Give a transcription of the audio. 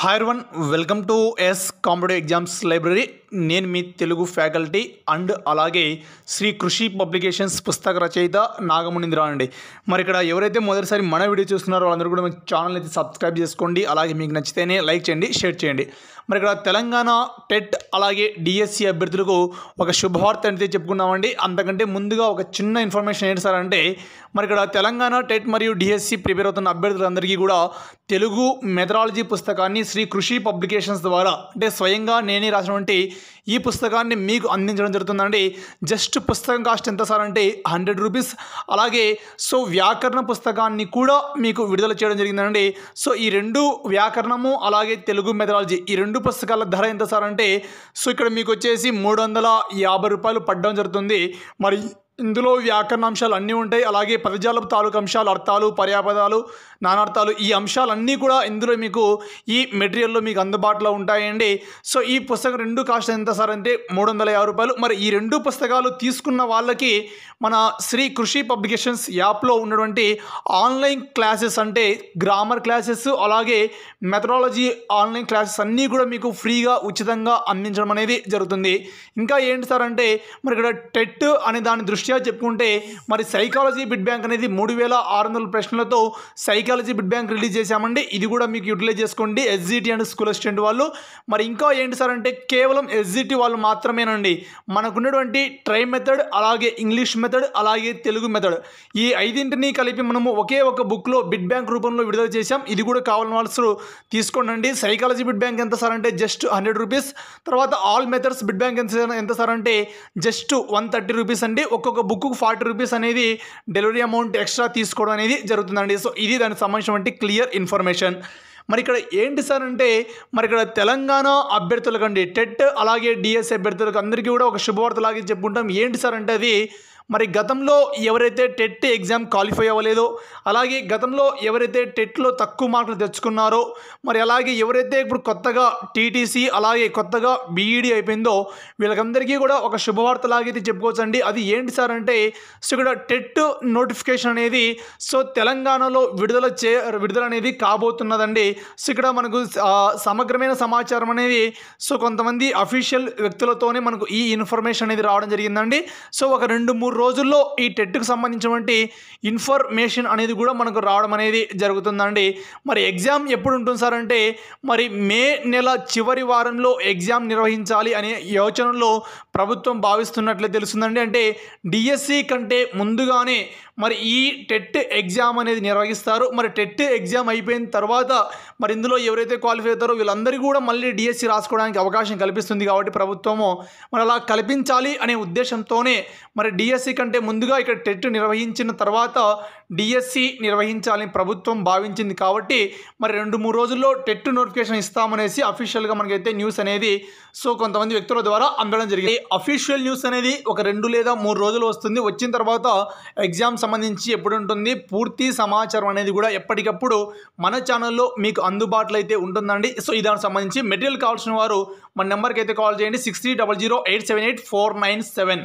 Hi everyone, welcome to yes competitive exams library. నేను మీ Telugu faculty and అలాగే శ్రీ కృషి publications పుస్తక రచయిత నాగమునీంద్ర అండి. మరి ఇక్కడ ఎవరైతే మొదటిసారి మన వీడియో చూస్తున్నారో వాళ్ళందరూ కూడా మీ ఛానల్ అయితే సబ్స్క్రైబ్ చేసుకోండి. అలాగే మీకు నచ్చితేనే లైక్ చేయండి, షేర్ చేయండి. మరి ఇక్కడ తెలంగాణ టెట్ అలాగే డిఎస్సి అభ్యర్థులకు ఒక శుభవార్త అయితే చెప్పుకున్నామండి. అంతకంటే ముందుగా ఒక చిన్న ఇన్ఫర్మేషన్ ఏంటి సార్ అంటే, మరి ఇక్కడ తెలంగాణ టెట్ మరియు డిఎస్సి ప్రిపేర్ అవుతున్న అభ్యర్థులందరికీ కూడా తెలుగు మెథడాలజీ పుస్తకాన్ని శ్రీ కృషి పబ్లికేషన్స్ ద్వారా అంటే స్వయంగా నేనే రాసినటువంటి ఈ పుస్తకాన్ని మీకు అందించడం జరుగుతుందండి. జస్ట్ పుస్తకం కాస్ట్ ఎంత సార్ అంటే 100 రూపీస్. అలాగే వ్యాకరణ పుస్తకాన్ని కూడా మీకు విడుదల చేయడం జరిగిందండి. ఈ రెండు, వ్యాకరణము అలాగే తెలుగు మెథడాలజీ, ఈ రెండు పుస్తకాల ధర ఎంత సార్ అంటే ఇక్కడ మీకు వచ్చేసి 350 రూపాయలు పడడం జరుగుతుంది. మరి ఇందులో వ్యాకరణ అంశాలు అన్నీ ఉంటాయి. అలాగే పదజాలపు తాలూకు అంశాలు, అర్థాలు, పర్యాపదాలు, నానార్థాలు, ఈ అంశాలన్నీ కూడా ఇందులో మీకు ఈ మెటీరియల్లో మీకు అందుబాటులో ఉంటాయండి. ఈ పుస్తకం రెండు కాస్ట్ ఎంత సార్ అంటే 350 రూపాయలు. మరి ఈ రెండు పుస్తకాలు తీసుకున్న వాళ్ళకి మన శ్రీ కృషి పబ్లికేషన్స్ యాప్లో ఉన్నటువంటి ఆన్లైన్ క్లాసెస్ అంటే గ్రామర్ క్లాసెస్ అలాగే మెథడాలజీ ఆన్లైన్ క్లాసెస్ అన్నీ కూడా మీకు ఫ్రీగా ఉచితంగా అందించడం అనేది జరుగుతుంది. ఇంకా ఏంటి సార్ అంటే మరి ఇక్కడ టెట్ అనే దాని దృష్ట్యా చెప్పుకుంటే మరి సైకాలజీ బిడ్ బ్యాంక్ అనేది 3600 ప్రశ్నలతో సైకాలజీ బిడ్ బ్యాంక్ రిలీజ్ చేశామండి. ఇది కూడా మీకు యూటిలైజ్ చేసుకోండి, ఎస్జిటి అండ్ స్కూల్ అసిస్టెంట్ వాళ్ళు. మరి ఇంకా ఏంటి సార్ అంటే కేవలం ఎస్జిటి వాళ్ళు మాత్రమేనండి. మనకున్నటువంటి ట్రై మెథడ్ అలాగే ఇంగ్లీష్ మెథడ్ అలాగే తెలుగు మెథడ్, ఈ ఐదింటిని కలిపి మనము ఒకే ఒక బుక్లో బిడ్ బ్యాంక్ రూపంలో విడుదల చేశాం. ఇది కూడా కావాలని వాళ్ళు తీసుకోండి. సైకాలజీ బిడ్ బ్యాంక్ ఎంత సార్ అంటే జస్ట్ 100 రూపీస్. తర్వాత ఆల్ మెథడ్స్ బిడ్ బ్యాంక్ ఎంత సార్ అంటే జస్ట్ 130 రూపీస్ అండి. ఒక్కొక్క బుక్కు 40 రూపీస్ అనేది డెలివరీ అమౌంట్ ఎక్స్ట్రా తీసుకోవడం అనేది జరుగుతుందండి. ఇది దానికి సంబంధించినటువంటి క్లియర్ ఇన్ఫర్మేషన్. మరి ఇక్కడ ఏంటి సార్ అంటే మరి ఇక్కడ తెలంగాణ అభ్యర్థులకండి టెట్ అలాగే డిఎస్సి అభ్యర్థులకు అందరికీ కూడా ఒక శుభవార్త లాగే చెప్పుకుంటాం. ఏంటి సార్ అంటే అది మరి గతంలో ఎవరైతే టెట్ ఎగ్జామ్ క్వాలిఫై అవ్వలేదో, అలాగే గతంలో ఎవరైతే టెట్లో తక్కువ మార్కులు తెచ్చుకున్నారో, మరి అలాగే ఎవరైతే ఇప్పుడు కొత్తగా టీటీసీ అలాగే కొత్తగా బీఈడి అయిపోయిందో వీళ్ళకందరికీ కూడా ఒక శుభవార్త లాగైతే చెప్పుకోవచ్చండి. అది ఏంటి సార్ అంటే ఇక్కడ టెట్ నోటిఫికేషన్ అనేది తెలంగాణలో విడుదల అనేది కాబోతున్నదండి. ఇక్కడ మనకు సమగ్రమైన సమాచారం అనేది కొంతమంది అఫీషియల్ వ్యక్తులతోనే మనకు ఈ ఇన్ఫర్మేషన్ అనేది రావడం జరిగిందండి. ఒక 2-3 రోజుల్లో ఈ టెట్కి సంబంధించినటువంటి ఇన్ఫర్మేషన్ అనేది కూడా మనకు రావడం అనేది జరుగుతుందండి. మరి ఎగ్జామ్ ఎప్పుడు ఉంటుంది సార్ అంటే మరి మే నెల చివరి వారంలో ఎగ్జామ్ నిర్వహించాలి అనే యోచనలో ప్రభుత్వం భావిస్తున్నట్లే తెలుస్తుందండి. అంటే డిఎస్సి కంటే ముందుగానే మరి ఈ టెట్ ఎగ్జామ్ అనేది నిర్వహిస్తారు. మరి టెట్ ఎగ్జామ్ అయిపోయిన తర్వాత మరి ఇందులో ఎవరైతే క్వాలిఫై అవుతారో వీళ్ళందరికీ కూడా మళ్ళీ డిఎస్సి రాసుకోవడానికి అవకాశం కల్పిస్తుంది. కాబట్టి ప్రభుత్వము మరి అలా కల్పించాలి అనే ఉద్దేశంతోనే మరి డిఎస్సి కంటే ముందుగా ఇక్కడ టెట్ నిర్వహించిన తర్వాత డిఎస్సి నిర్వహించాలని ప్రభుత్వం భావించింది. కాబట్టి మరి 2-3 రోజుల్లో టెట్ నోటిఫికేషన్ ఇస్తామనేసి అఫీషియల్గా మనకైతే న్యూస్ అనేది కొంతమంది వ్యక్తుల ద్వారా అందడం జరిగింది. అఫీషియల్ న్యూస్ అనేది ఒక 2 లేదా 3 రోజులు వస్తుంది. వచ్చిన తర్వాత ఎగ్జామ్ సంబంధించి ఎప్పుడు ఉంటుంది పూర్తి సమాచారం అనేది కూడా ఎప్పటికప్పుడు మన ఛానల్లో మీకు అందుబాటులో అయితే ఉంటుందండి. దానికి సంబంధించి మెటీరియల్ కావాల్సిన వారు మన నెంబర్కి అయితే కాల్ చేయండి 6300878497.